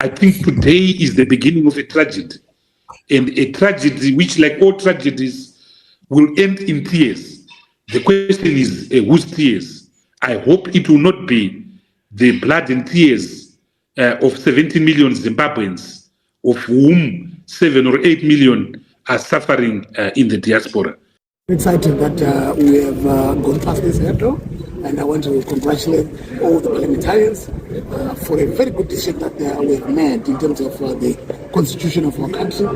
I think today is the beginning of a tragedy, and a tragedy which, like all tragedies, will end in tears. The question is whose tears? I hope it will not be the blood and tears of 70 million Zimbabweans, of whom 7 or 8 million are suffering in the diaspora. Excited that we have gone past this hurdle, and I want to congratulate all the parliamentarians for a very good decision that we have made in terms of the constitution of our country.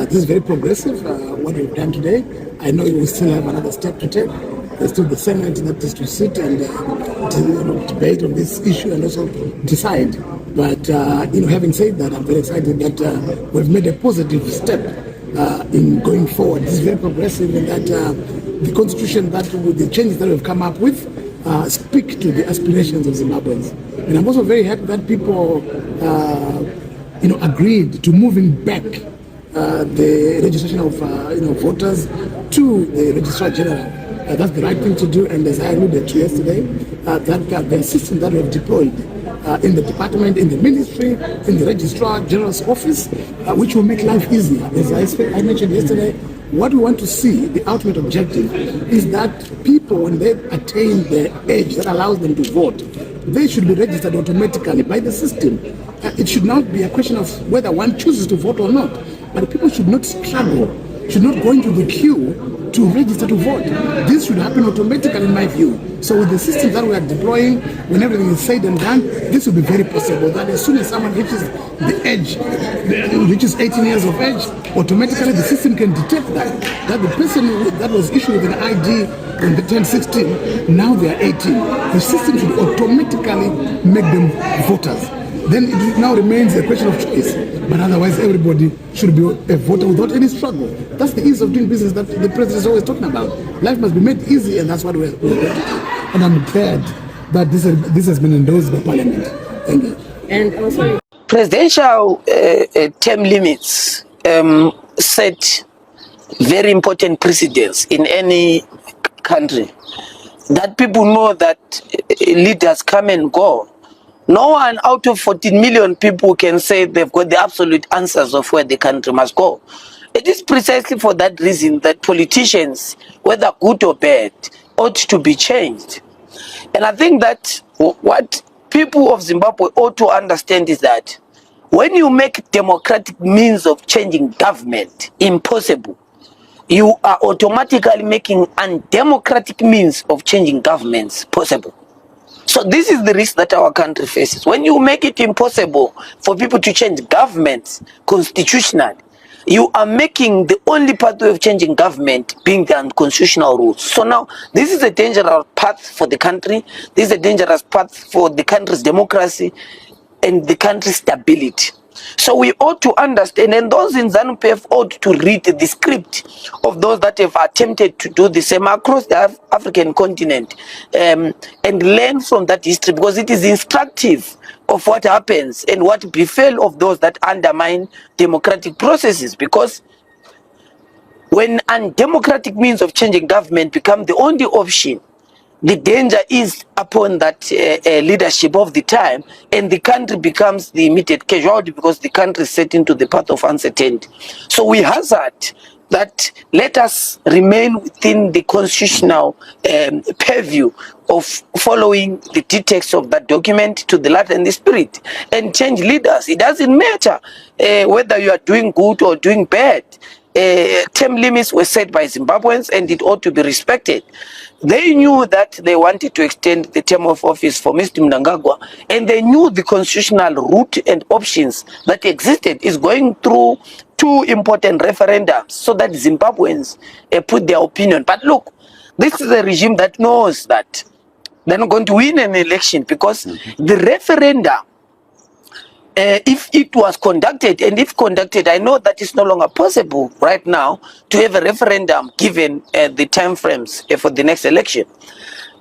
This is very progressive, what we've done today. I know we still have another step to take. There's still the Senate that is to sit and debate on this issue and also decide. But having said that, I'm very excited that we've made a positive step in going forward. This is very progressive in that the constitution, that with the changes that we've come up with, speak to the aspirations of Zimbabweans. And I'm also very happy that people, agreed to moving back the registration of voters to the Registrar General. That's the right thing to do, and as I alluded to yesterday, that the system that we have deployed in the department, in the ministry, in the Registrar General's office, which will make life easier. As I mentioned yesterday, what we want to see, the ultimate objective, is that people, when they attain the age that allows them to vote, they should be registered automatically by the system. It should not be a question of whether one chooses to vote or not, but people should not struggle, should not go into the queue to register to vote. This should happen automatically, in my view. So with the system that we are deploying, when everything is said and done, this will be very possible that as soon as someone reaches the age, reaches 18 years of age, automatically the system can detect that the person that was issued with an ID when they turned 16, now they are 18. The system should automatically make them voters. Then it now remains a question of choice. But otherwise, everybody should be a voter without any struggle. That's the ease of doing business that the president is always talking about. Life must be made easy, and that's what we're going to do. And I'm glad that this has been endorsed by Parliament. Thank you. And also, presidential term limits set very important precedents in any country. That people know that leaders come and go. No one out of 14 million people can say they've got the absolute answers of where the country must go. It is precisely for that reason that politicians, whether good or bad, ought to be changed. And I think that what people of Zimbabwe ought to understand is that when you make democratic means of changing government impossible, you are automatically making undemocratic means of changing governments possible. So this is the risk that our country faces. When you make it impossible for people to change governments constitutionally, you are making the only pathway of changing government being the unconstitutional rules. So now, this is a dangerous path for the country. This is a dangerous path for the country's democracy and the country's stability. So we ought to understand, and those in ZANU-PF ought to read the script of those that have attempted to do the same across the African continent, and learn from that history, because it is instructive of what happens and what befell of those that undermine democratic processes. Because when undemocratic means of changing government become the only option, the danger is upon that leadership of the time, and the country becomes the immediate casualty, because the country is set into the path of uncertainty. So we hazard that let us remain within the constitutional purview of following the text of that document to the letter and the spirit, and change leaders. It doesn't matter whether you are doing good or doing bad. Term limits were set by Zimbabweans, and it ought to be respected. They knew that they wanted to extend the term of office for Mr. Mnangagwa, and they knew the constitutional route and options that existed is going through two important referendums so that Zimbabweans put their opinion. But look, this is a regime that knows that they're not going to win an election, because the referendum, if it was conducted, and if conducted, I know that it's no longer possible right now to have a referendum given the time frames for the next election.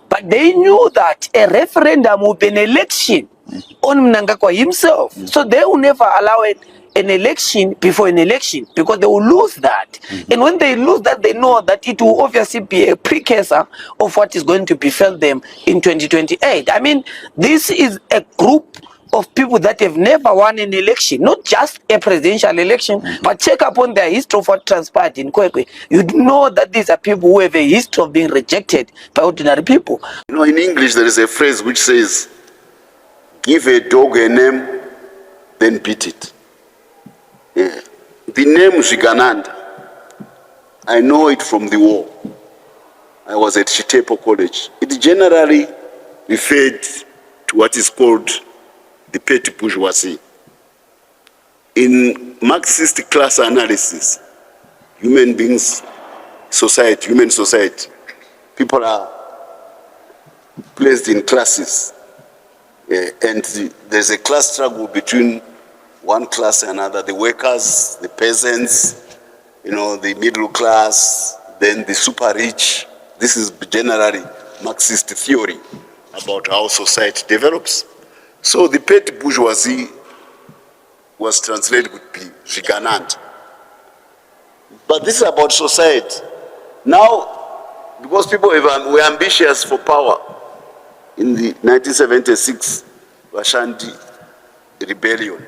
But they knew that a referendum would be an election on Mnangagwa himself. So they will never allow an election before an election, because they will lose that. And when they lose that, they know that it will obviously be a precursor of what is going to befall them in 2028. I mean, this is a group of people that have never won an election, not just a presidential election, but check upon their history of what transpired in Kwekwe. You'd know that these are people who have a history of being rejected by ordinary people. You know, in English, there is a phrase which says, give a dog a name, then beat it. Yeah. The name Zvigananda, I know it from the war. I was at Chitepo College. It generally referred to what is called the petty bourgeoisie. In Marxist class analysis, human beings, society, human society, people are placed in classes. And there's a class struggle between one class and another, the workers, the peasants, you know, the middle class, then the super rich. This is generally Marxist theory about how society develops. So the petty bourgeoisie was translated with Zvigananda. But this is about society. Now, because people were ambitious for power, in the 1976 Vashandi rebellion,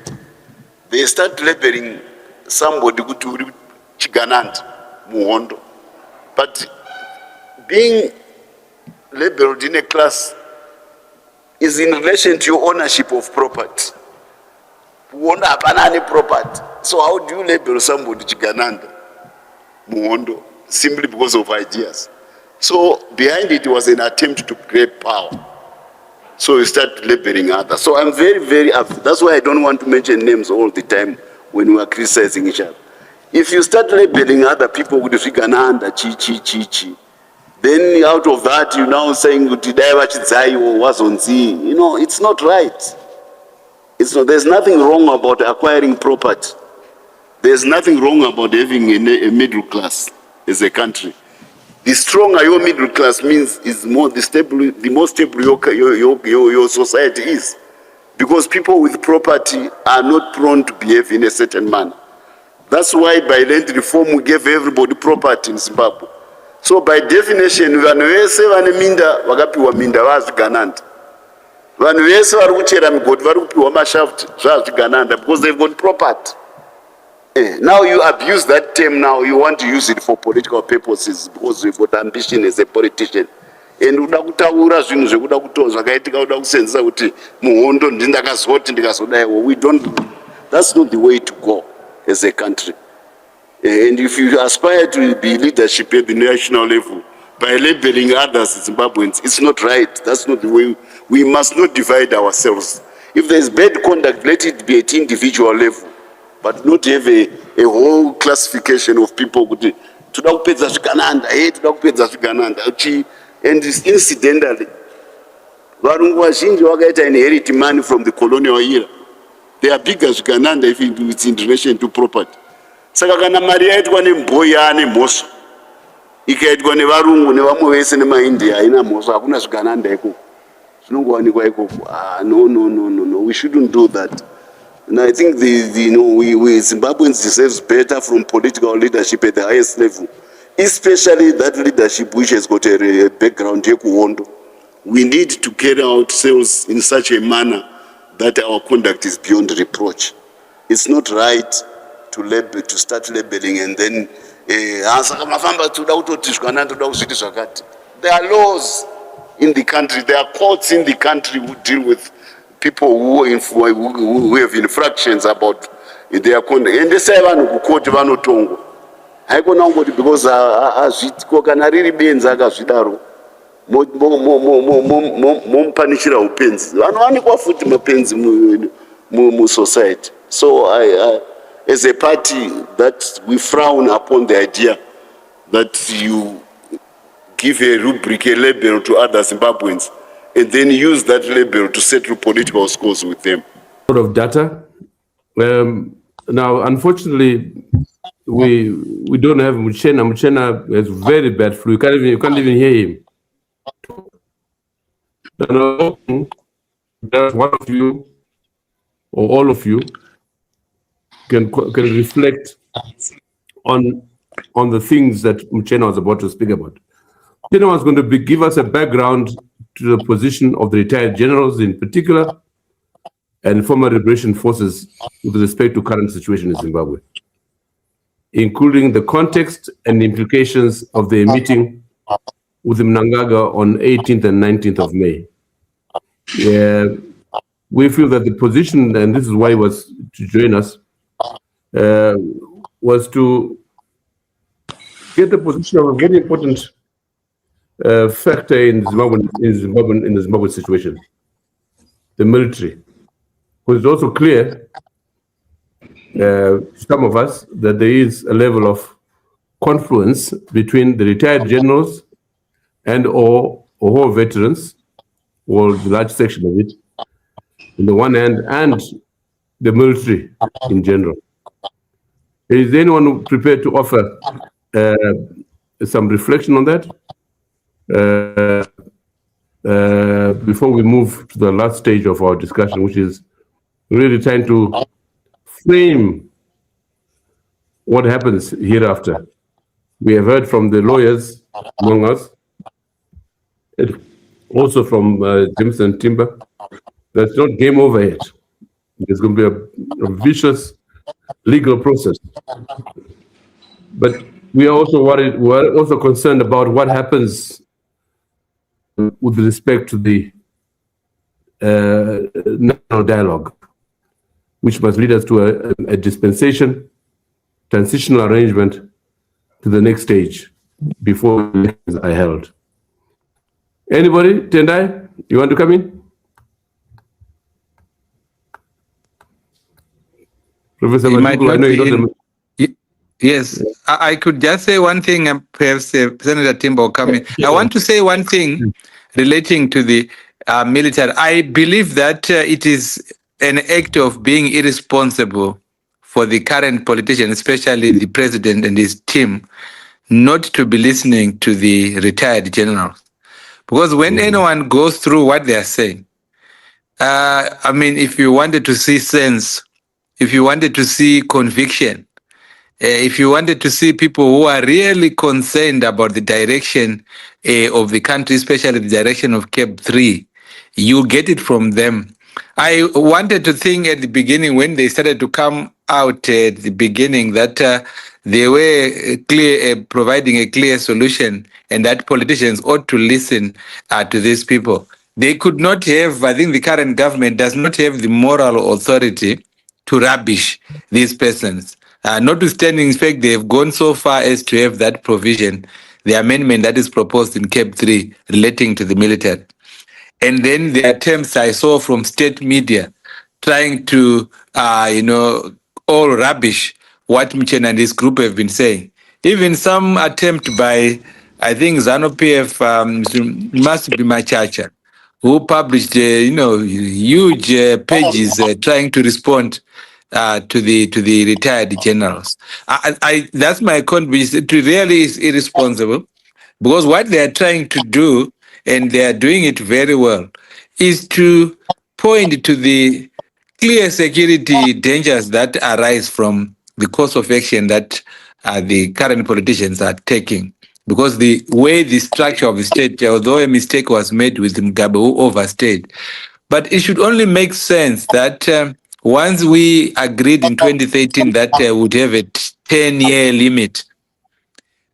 they start labeling somebody to Chiganand, Muhondo. But being labeled in a class is in relation to your ownership of property. Muhondo hapana property. So how do you label somebody Chiganand, Muhondo, simply because of ideas? So behind it was an attempt to grab power. So you start labeling others. So I'm very, very, that's why I don't want to mention names all the time when we are criticizing each other. If you start labeling other people with Zvigananda, chi, then out of that you now saying, you know, it's not right. It's not, there's nothing wrong about acquiring property. There's nothing wrong about having a middle class as a country. The stronger your middle class means is more the more stable your society is. Because people with property are not prone to behave in a certain manner. That's why by land reform we gave everybody property in Zimbabwe. So by definition, vanhu vese vane minda vakapiwa minda vaZvigananda. Vanhu vese vari kuchera migodhi vari kupiwa mashaft zvaZvigananda because they've got property. Now you abuse that term now, you want to use it for political purposes because you've got ambition as a politician. And uda kutaura zvinhu zvekuda zvakaitika uda kusenzesa kuti Muhondo ndakazoti ndikazodaiwo. We don't, that's not the way to go as a country. And if you aspire to be leadership at the national level by labeling others Zimbabweans, it's not right. That's not the way. We must not divide ourselves. If there's bad conduct, let it be at individual level. But not have a whole classification of people. And incidentally, Varungu Vazhinji vakaita inherit money from the colonial era. They are bigger as Gananda if it's in relation to property. Saka kana mari yaitwa nemboya nemhoso ikaitwa nevarungu nevamwe vese nemaindia haina mhoso, hakuna Zvigananda ikoko zvinongowanikwa ikoko. No, we shouldn't do that. And I think we Zimbabweans deserves better from political leadership at the highest level, especially that leadership which has got a background yekuhondo. We need to carry ourselves in such a manner that our conduct is beyond reproach. It's not right to start labeling and then there are laws in the country, there are courts in the country who deal with people who have infractions about their conduct. And they say court vanotongo. Haikona ngoti because azvitiko kana riri benzi akazvidaro momupanishira upenzi. Vanowanikwa futi mapenzi mu society. So as a party that we frown upon the idea that you give a rubric, a label to other Zimbabweans, and then use that label to settle political scores with them. A lot of data. Now, unfortunately, we don't have Muchena. Muchena has very bad flu. You can't even hear him. That one of you or all of you can reflect on the things that Muchena was about to speak about. Muchena was going to give us a background to the position of the retired generals in particular, and former liberation forces with respect to current situation in Zimbabwe, including the context and implications of the meeting with Mnangagwa on 18th and 19th of May. We feel that the position, and this is why he was to join us, was to get the position of a very important factor in the Zimbabwe situation, the military. Because it's also clear, some of us, that there is a level of confluence between the retired generals and or veterans, or the large section of it, on the one hand, and the military in general. Is anyone prepared to offer some reflection on that before we move to the last stage of our discussion, which is really trying to frame what happens hereafter? We have heard from the lawyers among us, and also from James and Timber. That's not game over yet. There's going to be a vicious legal process. But we are also worried, we are also concerned about what happens with respect to the national dialogue, which must lead us to a dispensation, transitional arrangement to the next stage before elections are held. Anybody? Tendai, you want to come in? Professor Matuku, I know you know the... Yes, I could just say one thing, and perhaps Senator Timber will come in. I want to say one thing relating to the military. I believe that it is an act of being irresponsible for the current politician, especially the president and his team, not to be listening to the retired generals. Because when anyone goes through what they are saying, I mean, if you wanted to see sense, if you wanted to see conviction, if you wanted to see people who are really concerned about the direction of the country, especially the direction of CAB3, you get it from them. I wanted to think at the beginning, when they started to come out at the beginning, that they were providing a clear solution, and that politicians ought to listen to these people. They could not have, I think the current government does not have the moral authority to rubbish these persons. Notwithstanding, in fact, they have gone so far as to have that provision, the amendment that is proposed in CAB3 relating to the military. And then the attempts I saw from state media trying to, all rubbish what Mchen and his group have been saying. Even some attempt by, I think, ZANU-PF, must be Machacha, who published, huge pages trying to respond to the retired generals. That's my conviction. It really is irresponsible, because what they are trying to do, and they are doing it very well, is to point to the clear security dangers that arise from the course of action that the current politicians are taking. Because the way the structure of the state, although a mistake was made with Mugabe, who overstayed, but it should only make sense that once we agreed in 2013 that would have a 10-year limit,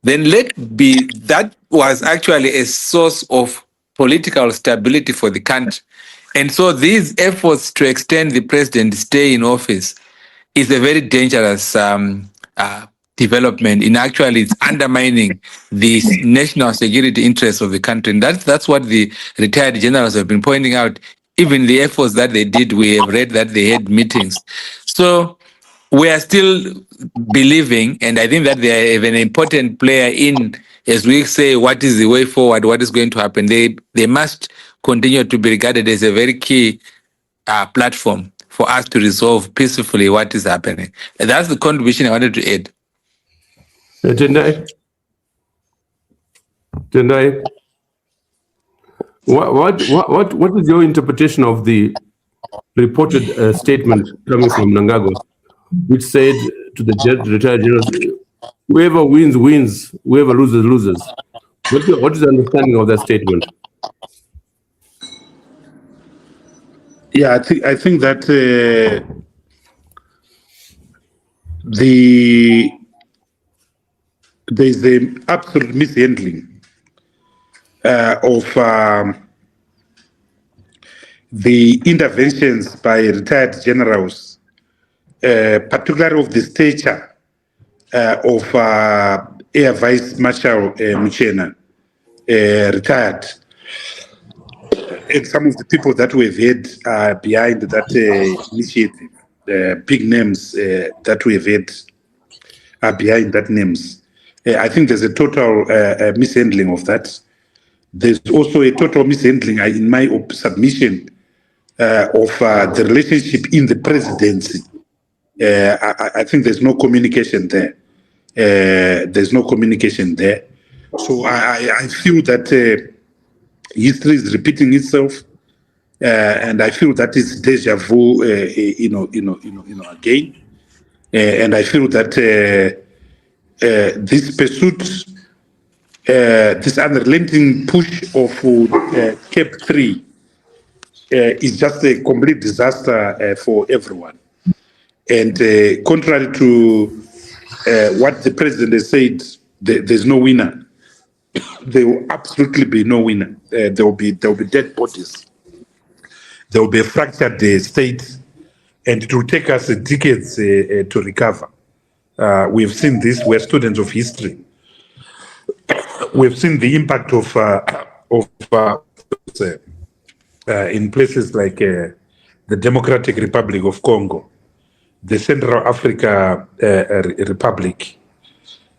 then that was actually a source of political stability for the country. And so these efforts to extend the president's stay in office is a very dangerous development. In actually, it's undermining the national security interests of the country. And that's what the retired generals have been pointing out. Even the efforts that they did, we have read that they had meetings. So we are still believing, and I think that they have an important player in, as we say, what is the way forward, what is going to happen. They must continue to be regarded as a very key platform for us to resolve peacefully what is happening. And that's the contribution I wanted to add. Tendai, what is your interpretation of the reported statement coming from Mnangagwa, which said to the retired generals, whoever wins, wins, whoever loses, loses? What is the understanding of that statement? Yeah, I think that there's the absolute mishandling of the interventions by retired generals, particularly of the stature of Air Vice Marshal Muchena, retired, and some of the people that we've had behind that initiative, big names that we've had are behind that names. I think there's a total mishandling of that. There's also a total mishandling, in my submission, of the relationship in the presidency. I think there's no communication there. There's no communication there. So I feel that history is repeating itself, and I feel that it's deja vu, again. And I feel that this pursuit, this unrelenting push of CAB3 is just a complete disaster for everyone. And contrary to what the president has said, there's no winner. There will absolutely be no winner. There will be dead bodies. There will be a fractured state, and it will take us decades to recover. We've seen this. We're students of history. We've seen the impact of in places like the Democratic Republic of Congo, the Central Africa Republic.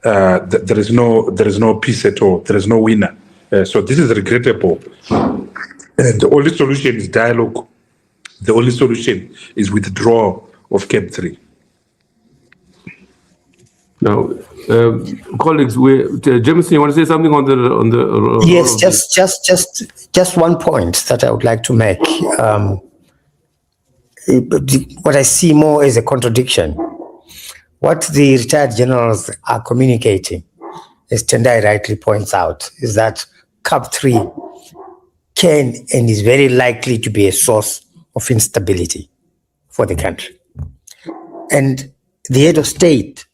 There is no peace at all. There is no winner. So this is regrettable. And the only solution is dialogue. The only solution is withdrawal of CAB3. Now, colleagues, Jameson, you want to say something on the? Yes, just one point that I would like to make. What I see more is a contradiction. What the retired generals are communicating, as Tendai rightly points out, is that CAB3 can and is very likely to be a source of instability for the country. And the head of state,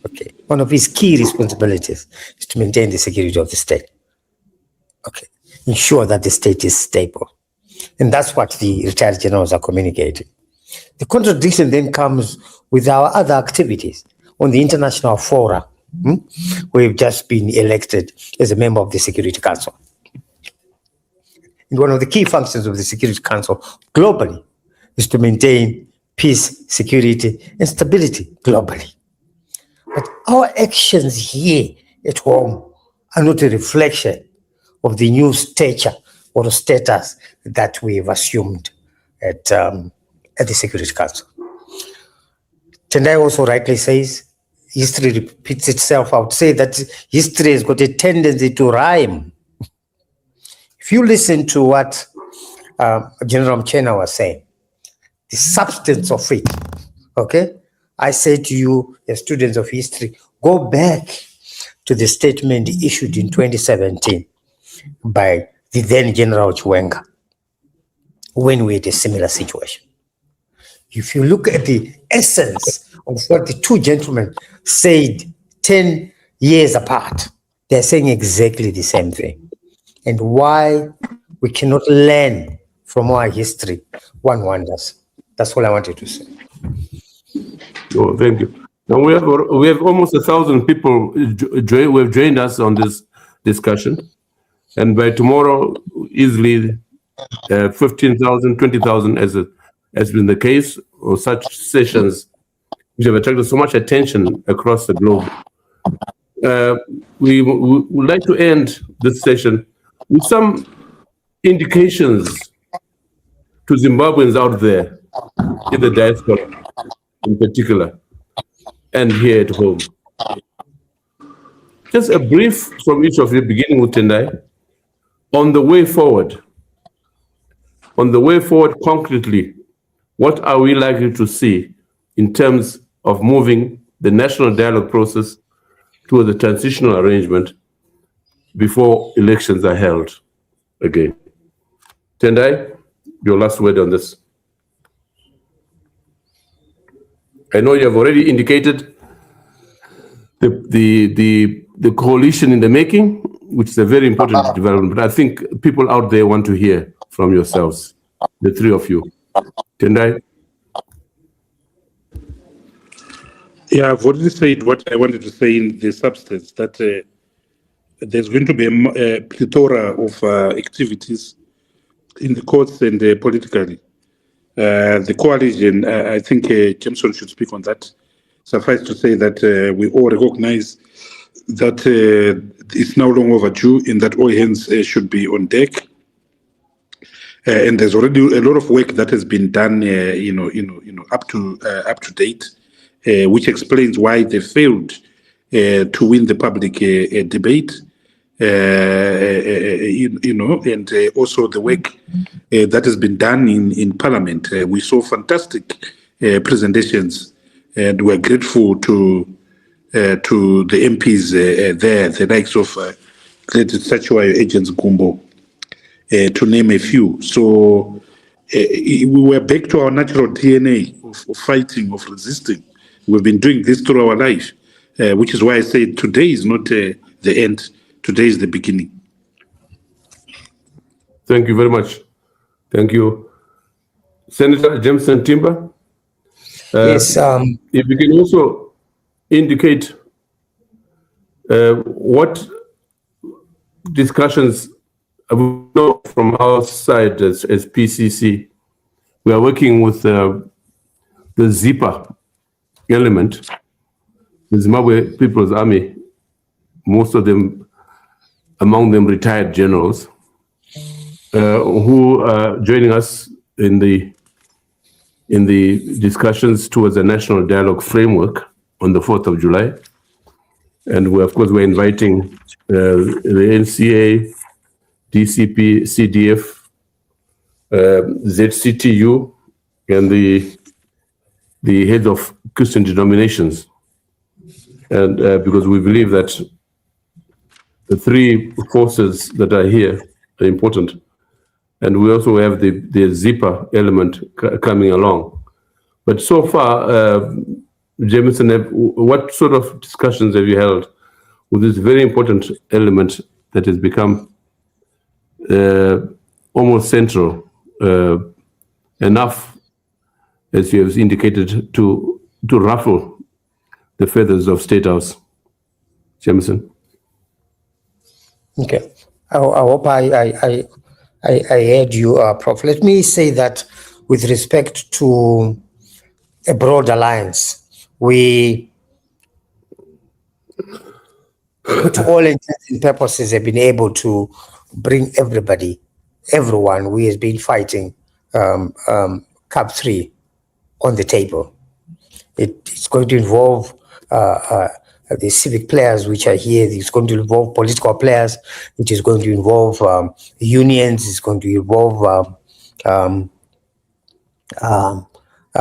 okay, one of his key responsibilities is to maintain the security of the state. Okay, ensure that the state is stable. And that's what the retired generals are communicating. The contradiction then comes with our other activities on the international fora. We've just been elected as a member of the Security Council. And one of the key functions of the Security Council globally is to maintain peace, security, and stability globally. But our actions here at home are not a reflection of the new stature or status that we've assumed at the Security Council. Tendai also rightly says history repeats itself. I would say that history has got a tendency to rhyme. If you listen to what General Muchena was saying, the substance of it, okay? I say to you, as students of history, go back to the statement issued in 2017 by the then General Chiwenga when we had a similar situation. If you look at the essence of what the two gentlemen said 10 years apart, they're saying exactly the same thing. And why we cannot learn from our history, one wonders. That's all I wanted to say. Oh, thank you. Now we have almost 1,000 people who have joined us on this discussion, and by tomorrow, easily 15,000, 20,000, as has been the case, or such sessions which have attracted so much attention across the globe. We would like to end this session with some indications to Zimbabweans out there, in the diaspora in particular, and here at home. Just a brief from each of you, beginning with Tendai, on the way forward. On the way forward, concretely, what are we likely to see in terms of moving the national dialogue process towards a transitional arrangement before elections are held again? Tendai, your last word on this. I know you have already indicated the coalition in the making, which is a very important development. But I think people out there want to hear from yourselves, the three of you. Tendai? Yeah, I've already said what I wanted to say in the substance, that there's going to be a plethora of activities in the courts and politically. The coalition, I think Jameson should speak on that. Suffice to say that we all recognize that it's now long overdue and that all hands should be on deck. And there's already a lot of work that has been done, up to date, which explains why they failed to win the public debate. And also the work that has been done in Parliament. We saw fantastic presentations, and we're grateful to the MPs there, the likes of Statuary Agents Gumbo, to name a few. So we were back to our natural DNA of fighting, of resisting. We've been doing this through our life, which is why I say today is not the end. Today is the beginning. Thank you very much. Thank you. Senator Jameson Timber? Yes. If you can also indicate what discussions we know from our side as PCC. We are working with the ZIPA element, the Zimbabwe People's Army, most of them, among them retired generals, who are joining us in the discussions towards a national dialogue framework on the 4th of July. And we, of course, we're inviting the NCA, DCP, CDF, ZCTU, and the heads of Christian denominations. And because we believe that the three forces that are here are important. And we also have the ZIPA element coming along. But so far, Jameson, what sort of discussions have you held with this very important element that has become almost central, enough, as you have indicated, to ruffle the feathers of State House? Jameson? Okay. I hope I heard you, Prof. Let me say that with respect to a broad alliance, we, to all intents and purposes, have been able to bring everyone who has been fighting CAB3 on the table. It's going to involve the civic players which are here. It's going to involve political players. It is going to involve unions. It's going to involve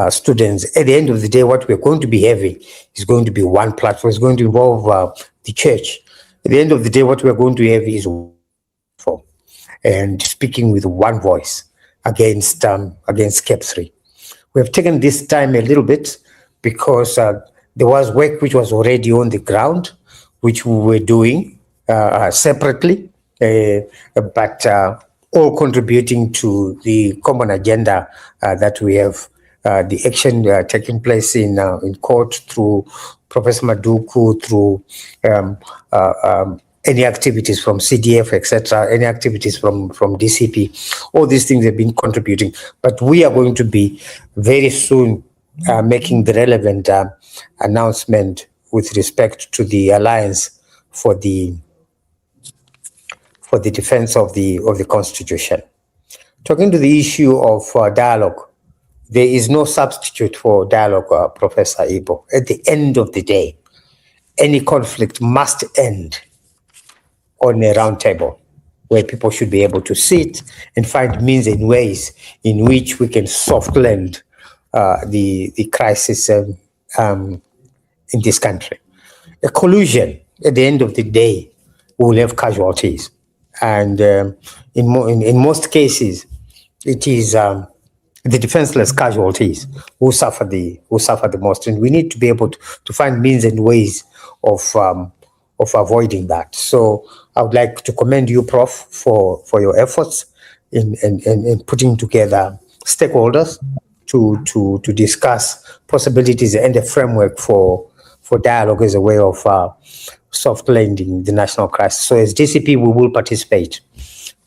students. At the end of the day, what we're going to be having is going to be one platform. It's going to involve the church. At the end of the day, what we're going to have is one, and speaking with one voice against CAB3. We have taken this time a little bit because there was work which was already on the ground, which we were doing separately, but all contributing to the common agenda that we have. The action taking place in court through Professor Maduku, through any activities from CDF, etc., any activities from DCP. All these things have been contributing. But we are going to be very soon making the relevant announcement with respect to the alliance for the defense of the Constitution. Talking to the issue of dialogue, there is no substitute for dialogue, Professor Ibo. At the end of the day, any conflict must end on a round table where people should be able to sit and find means and ways in which we can soft land the crisis in this country. A collusion, at the end of the day, will have casualties. And in most cases, it is the defenseless casualties who suffer the most, and we need to be able to find means and ways of avoiding that. So I would like to commend you, Prof, for your efforts in putting together stakeholders to discuss possibilities and a framework for dialogue as a way of soft landing the national crisis. So as DCP, we will participate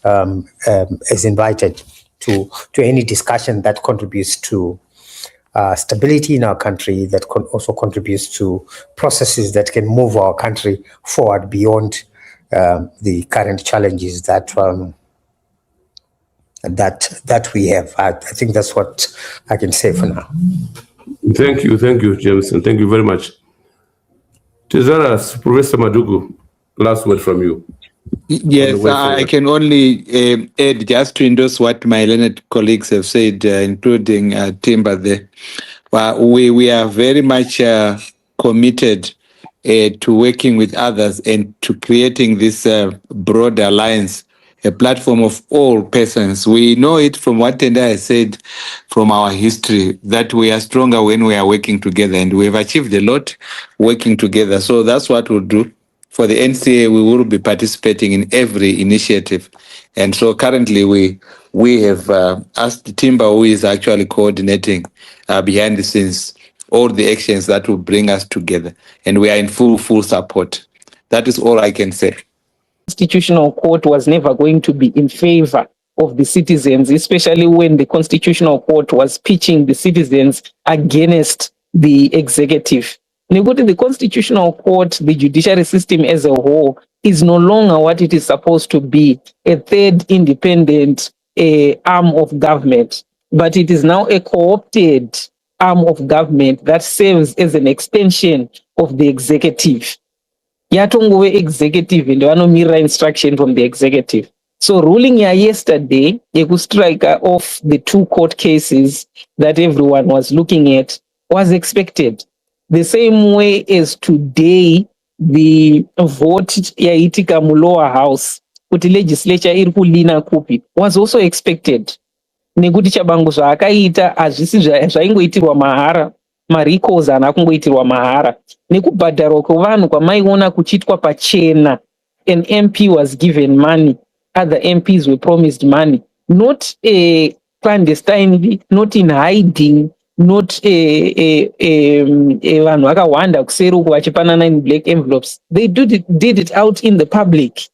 as invited to any discussion that contributes to stability in our country, that also contributes to processes that can move our country forward beyond the current challenges that we have. I think that's what I can say for now. Thank you, Jameson. Thank you very much. Tezaras, Professor Madugu, last word from you. Yes, I can only add just to endorse what my learned colleagues have said, including Timber there. We are very much committed to working with others and to creating this broad alliance, a platform of all persons. We know it from what Tendai said from our history, that we are stronger when we are working together, and we have achieved a lot working together. So that's what we'll do. For the NCA, we will be participating in every initiative. And so currently we have asked Timber, who is actually coordinating behind the scenes, all the actions that will bring us together. And we are in full support. That is all I can say. Constitutional Court was never going to be in favor of the citizens, especially when the Constitutional Court was pitching the citizens against the executive. The Constitutional Court, the judiciary system as a whole, is no longer what it is supposed to be, a third independent arm of government, but it is now a co-opted arm of government that serves as an extension of the executive. Yatongove executive and mirror instruction from the executive. So ruling yesterday, they could strike off the 2 court cases that everyone was looking at was expected. The same way as today, the vote yaitika mu lower house, kuti legislature iri kulina kupi, was also expected. Nekuti chabangu zvaakaita hazvisi zvaingoitirwa mahara, maricos haana kungoitirwa mahara. Nekubhadharwa kwevanhu kwamaiona kuchiitwa pachena. An MP was given money, other MPs were promised money, not clandestinely, not in hiding, not vanhu vakawanda kuseri uko vachipanana in black envelopes. They did it out in the public.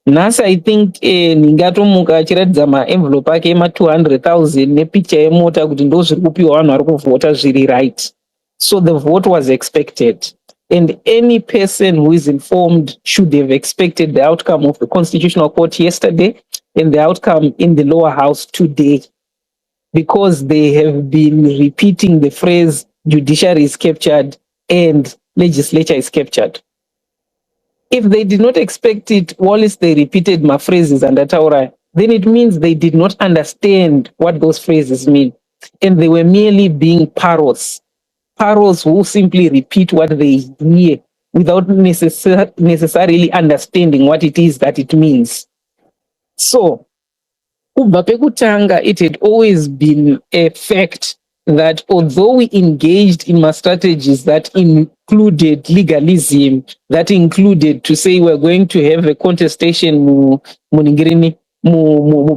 Nhasi I think Ningatomuka achiratidza maenvelope ake ema200,000 nepicture yemota kuti ndo zviri kupiwa vanhu vari kuvhota zviri right. So the vote was expected. And any person who is informed should have expected the outcome of the Constitutional Court yesterday and the outcome in the lower house today, because they have been repeating the phrase judiciary is captured and legislature is captured. If they did not expect it, whilst they repeated my phrases under Taura, then it means they did not understand what those phrases mean. And they were merely being parrots who simply repeat what they hear without necessarily understanding what it is that it means. So, kubva pekutanga, it had always been a fact that although we engaged in my strategies that included legalism, that included to say we're going to have a contestation mu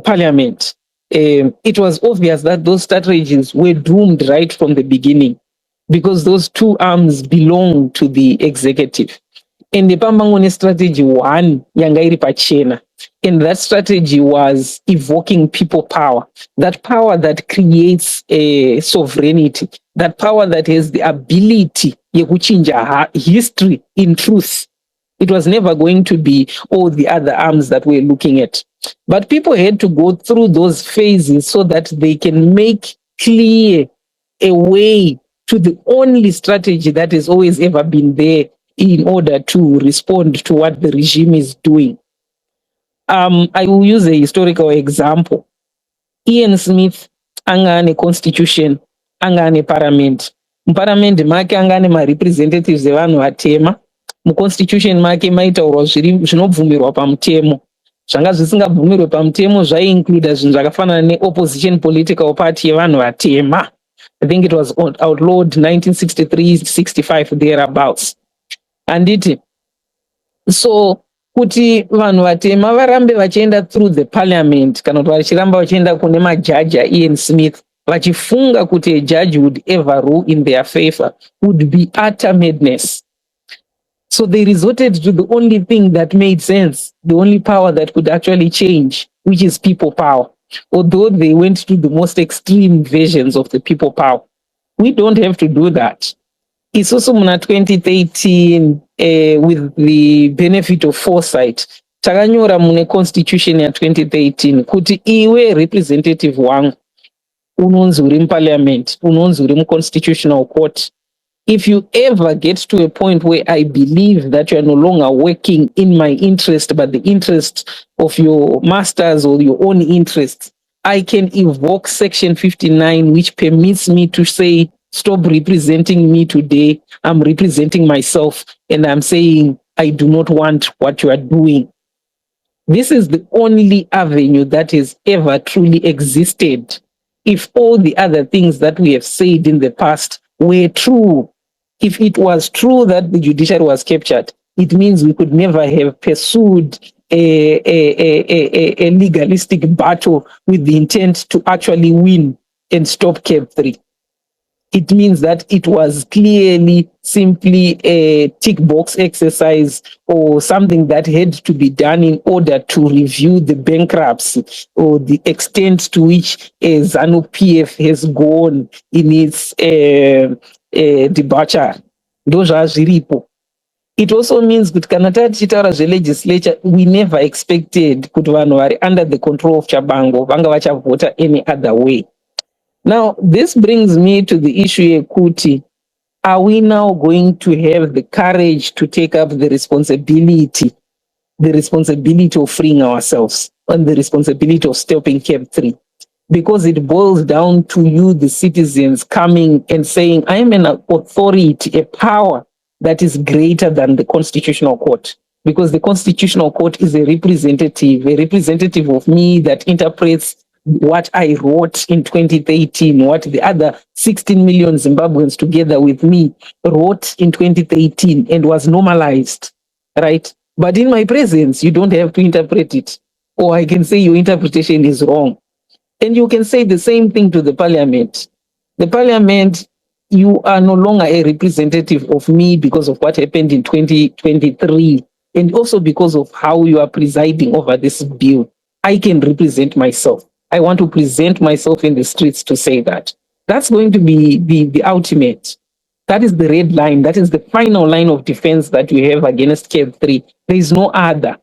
parliament, it was obvious that those strategies were doomed right from the beginning, because those 2 arms belong to the executive. And the Pambangone strategy 1, yangairi pachena. And that strategy was evoking people power, that power that creates a sovereignty, that power that has the ability to change history in truth. It was never going to be all the other arms that we're looking at. But people had to go through those phases so that they can make clear a way to the only strategy that has always ever been there in order to respond to what the regime is doing. I will use a historical example. Ian Smith angane constitution, angane parliament. Parliament make angane ma representatives evanhu vatema. Mu constitution make maitaurwa zvinobvumirwa pamutemo. zvanga zvisingabvumirwe pamutemo zvaiincluda zvinhu zvakafanana neopposition political party yevanhu vatema. I think it was outlawed 1963-65 thereabouts. Handiti, so kuti vanhu vatema varambe vachienda through the parliament kana kuti vachiramba vachienda kune majaji Ian Smith vachifunga kuti a judge would ever rule in their favor would be utter madness. So they resorted to the only thing that made sense, the only power that could actually change, which is people power. Although they went to the most extreme versions of the people power. We don't have to do that. It's also in 2013, with the benefit of foresight, takanyora mune constitution ya 2013 kuti iwe representative wangu unonzi uri parliament, unonzi uri constitutional court. If you ever get to a point where I believe that you are no longer working in my interest, but the interest of your masters or your own interests, I can invoke Section 59, which permits me to say, stop representing me today. I'm representing myself, and I'm saying, I do not want what you are doing. This is the only avenue that has ever truly existed. If all the other things that we have said in the past were true, if it was true that the judiciary was captured, it means we could never have pursued a legalistic battle with the intent to actually win and stop CAB3. It means that it was clearly simply a tick box exercise or something that had to be done in order to review the bankruptcy or the extent to which ZANU-PF has gone in its departure. Those are zviripo. It also means that kana tichitaura zve-legislature, we never expected kuti vanhu vari under the control of Chabango vanga vachavota any other way. Now, this brings me to the issue yekuti, are we now going to have the courage to take up the responsibility of freeing ourselves and the responsibility of stopping CAB3? Because it boils down to you, the citizens, coming and saying, I am an authority, a power that is greater than the Constitutional Court. Because the Constitutional Court is a representative of me that interprets what I wrote in 2013, what the other 16 million Zimbabweans together with me wrote in 2013 and was normalized, right? But in my presence, you don't have to interpret it. Or I can say your interpretation is wrong. And you can say the same thing to the parliament. The parliament, you are no longer a representative of me because of what happened in 2023, and also because of how you are presiding over this bill. I can represent myself. I want to present myself in the streets to say that. That's going to be the ultimate. That is the red line. That is the final line of defense that we have against CAB3. There is no other.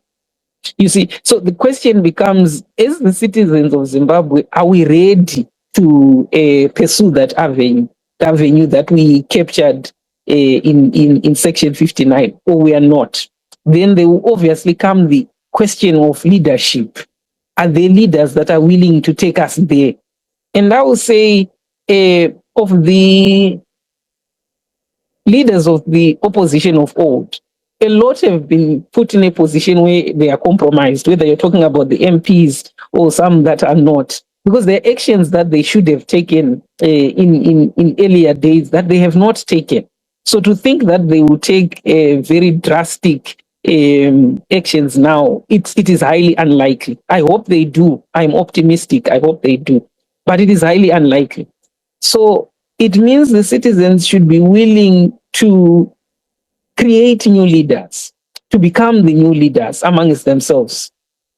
You see, so the question becomes, as the citizens of Zimbabwe, are we ready to pursue that avenue that we captured in Section 59, or we are not? Then there will obviously come the question of leadership. Are there leaders that are willing to take us there? And I will say, of the leaders of the opposition of old, a lot have been put in a position where they are compromised, whether you're talking about the MPs or some that are not, because there are actions that they should have taken in earlier days that they have not taken. So to think that they will take very drastic actions now, it is highly unlikely. I hope they do. I'm optimistic. I hope they do. But it is highly unlikely. So it means the citizens should be willing to create new leaders, to become the new leaders amongst themselves.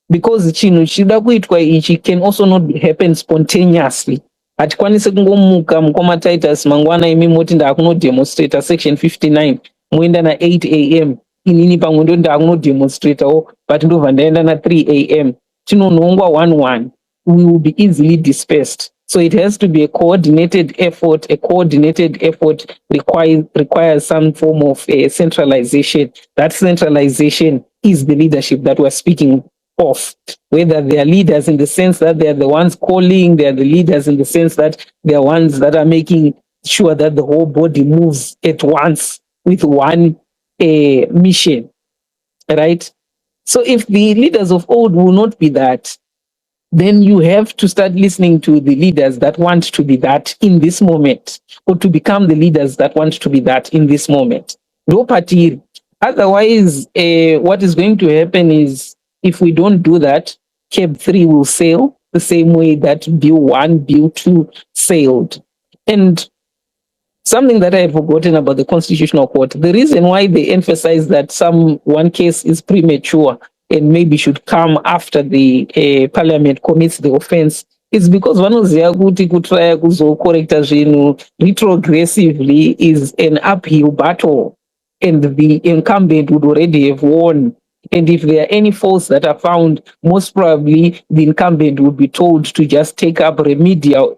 Because chino chida kuitwa ichi can also not happen spontaneously. Hatikwanise kungomuka mukoma Titus mangwana imi moti ndakuno demonstrate Section 59 muenda na 8 am inini pamwe ndo ndakuno demonstrate but ndobva ndaenda na 3 am tinonongwa 1-1, we will be easily dispersed. So it has to be a coordinated effort. A coordinated effort requires some form of centralization. That centralization is the leadership that we're speaking of. Whether they are leaders in the sense that they are the ones calling, they are the leaders in the sense that they are ones that are making sure that the whole body moves at once with one mission, right? So if the leaders of old will not be that, then you have to start listening to the leaders that want to be that in this moment, or to become the leaders that want to be that in this moment. No party. Otherwise, what is going to happen is, if we don't do that, CAB3 will sail the same way that Bill 1, Bill 2 sailed. And something that I had forgotten about the Constitutional Court, the reason why they emphasize that one case is premature and maybe should come after the parliament commits the offense is because vanoziva kuti kutraya kuzokorekta zvinhu retrogressively is an uphill battle, and the incumbent would already have won. And if there are any faults that are found, most probably the incumbent would be told to just take up remedial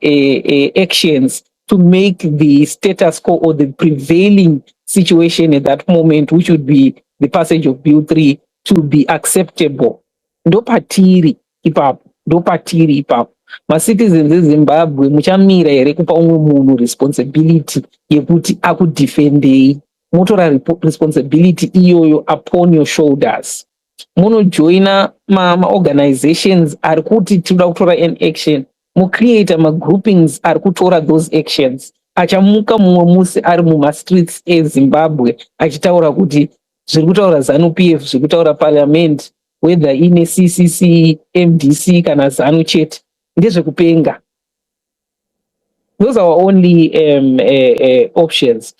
actions to make the status quo or the prevailing situation at that moment, which would be the passage of Bill 3, to be acceptable. Ndopatiri ipapo. Ma-citizens eZimbabwe muchamira here kupa umwe munhu responsibility yekuti akudefendei. Motora responsibility iyoyo upon your shoulders. Munojoina ma-organizations ari kuti tinoda kutora an action. Mucreate ma-groupings ari kutora those actions. Achamuka mumwe musi ari muma-streets eZimbabwe achitaura kuti zviri kutaura ZANU-PF, zviri kutaura parliament, whether ine CCC, MDC kana ZANU chete, ndezvekupenga. Those are our only options.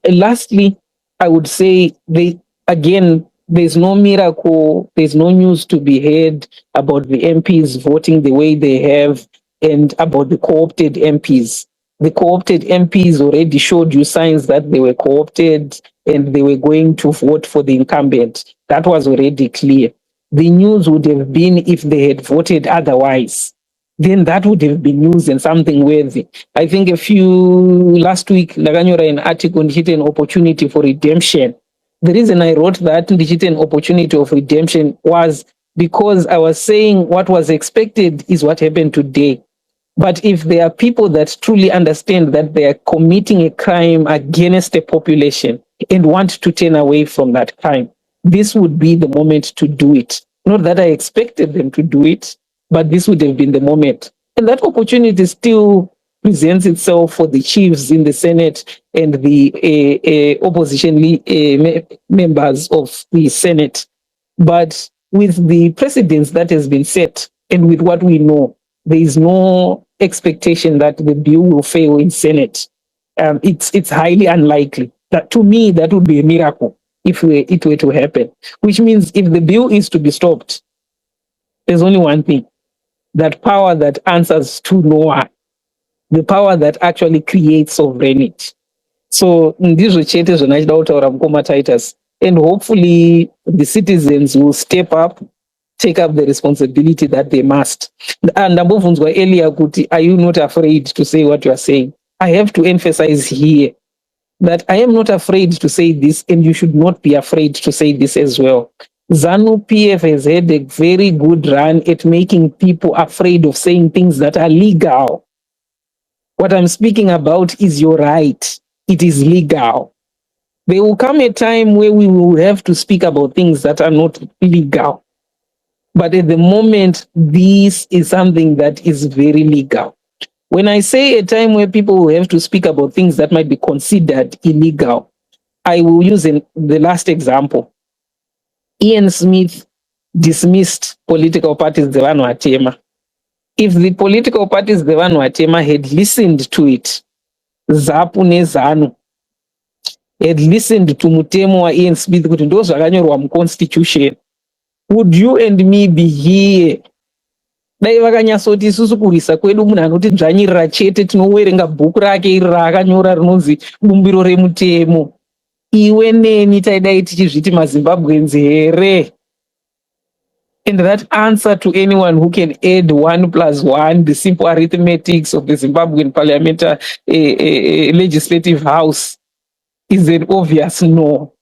Lastly, I would say, there's no miracle, there's no news to be heard about the MPs voting the way they have and about the co-opted MPs. The co-opted MPs already showed you signs that they were co-opted and they were going to vote for the incumbent. That was already clear. The news would have been if they had voted otherwise. Then that would have been news and something worthy. I think last week, Ndakanyora an article on an opportunity for redemption. The reason I wrote that an opportunity of redemption was because I was saying what was expected is what happened today. But if there are people that truly understand that they are committing a crime against a population and want to turn away from that crime, this would be the moment to do it. Not that I expected them to do it, but this would have been the moment. And that opportunity still presents itself for the chiefs in the Senate and the opposition members of the Senate. But with the precedence that has been set and with what we know, there is no expectation that the bill will fail in Senate. It's highly unlikely. That, to me, that would be a miracle if it were to happen. Which means if the bill is to be stopped, there's only one thing: that power that answers to no one, the power that actually creates sovereignty. So ndizvo chete zvandachida kutaura mukoma Titus, and hopefully the citizens will step up, take up the responsibility that they must. And ndambobvunzwa earlier kuti, are you not afraid to say what you are saying? I have to emphasize here that I am not afraid to say this, and you should not be afraid to say this as well. ZANU-PF has had a very good run at making people afraid of saying things that are legal. What I'm speaking about is your right. It is legal. There will come a time where we will have to speak about things that are not legal. But at the moment, this is something that is very legal. When I say a time where people will have to speak about things that might be considered illegal, I will use the last example. Ian Smith dismissed political parties Devano Atema. If the political parties Devano Atema had listened to it, ZAPU neZANU had listened to Mutemo wa Ian Smith kuti ndo zvakanyorwa muConstitution, would you and me be here? Dai vakanyasoti isusu kurisa kwedu munhu anoti dzvanyirira chete tinowerenga bhuku rake iri raakanyora rinonzi bumbiro remutemo. Iwe neni taidai tichizviti maZimbabweans here? And that answer to anyone who can add 1 + 1, the simple arithmetics of the Zimbabwean parliamentary legislative house, is an obvious no.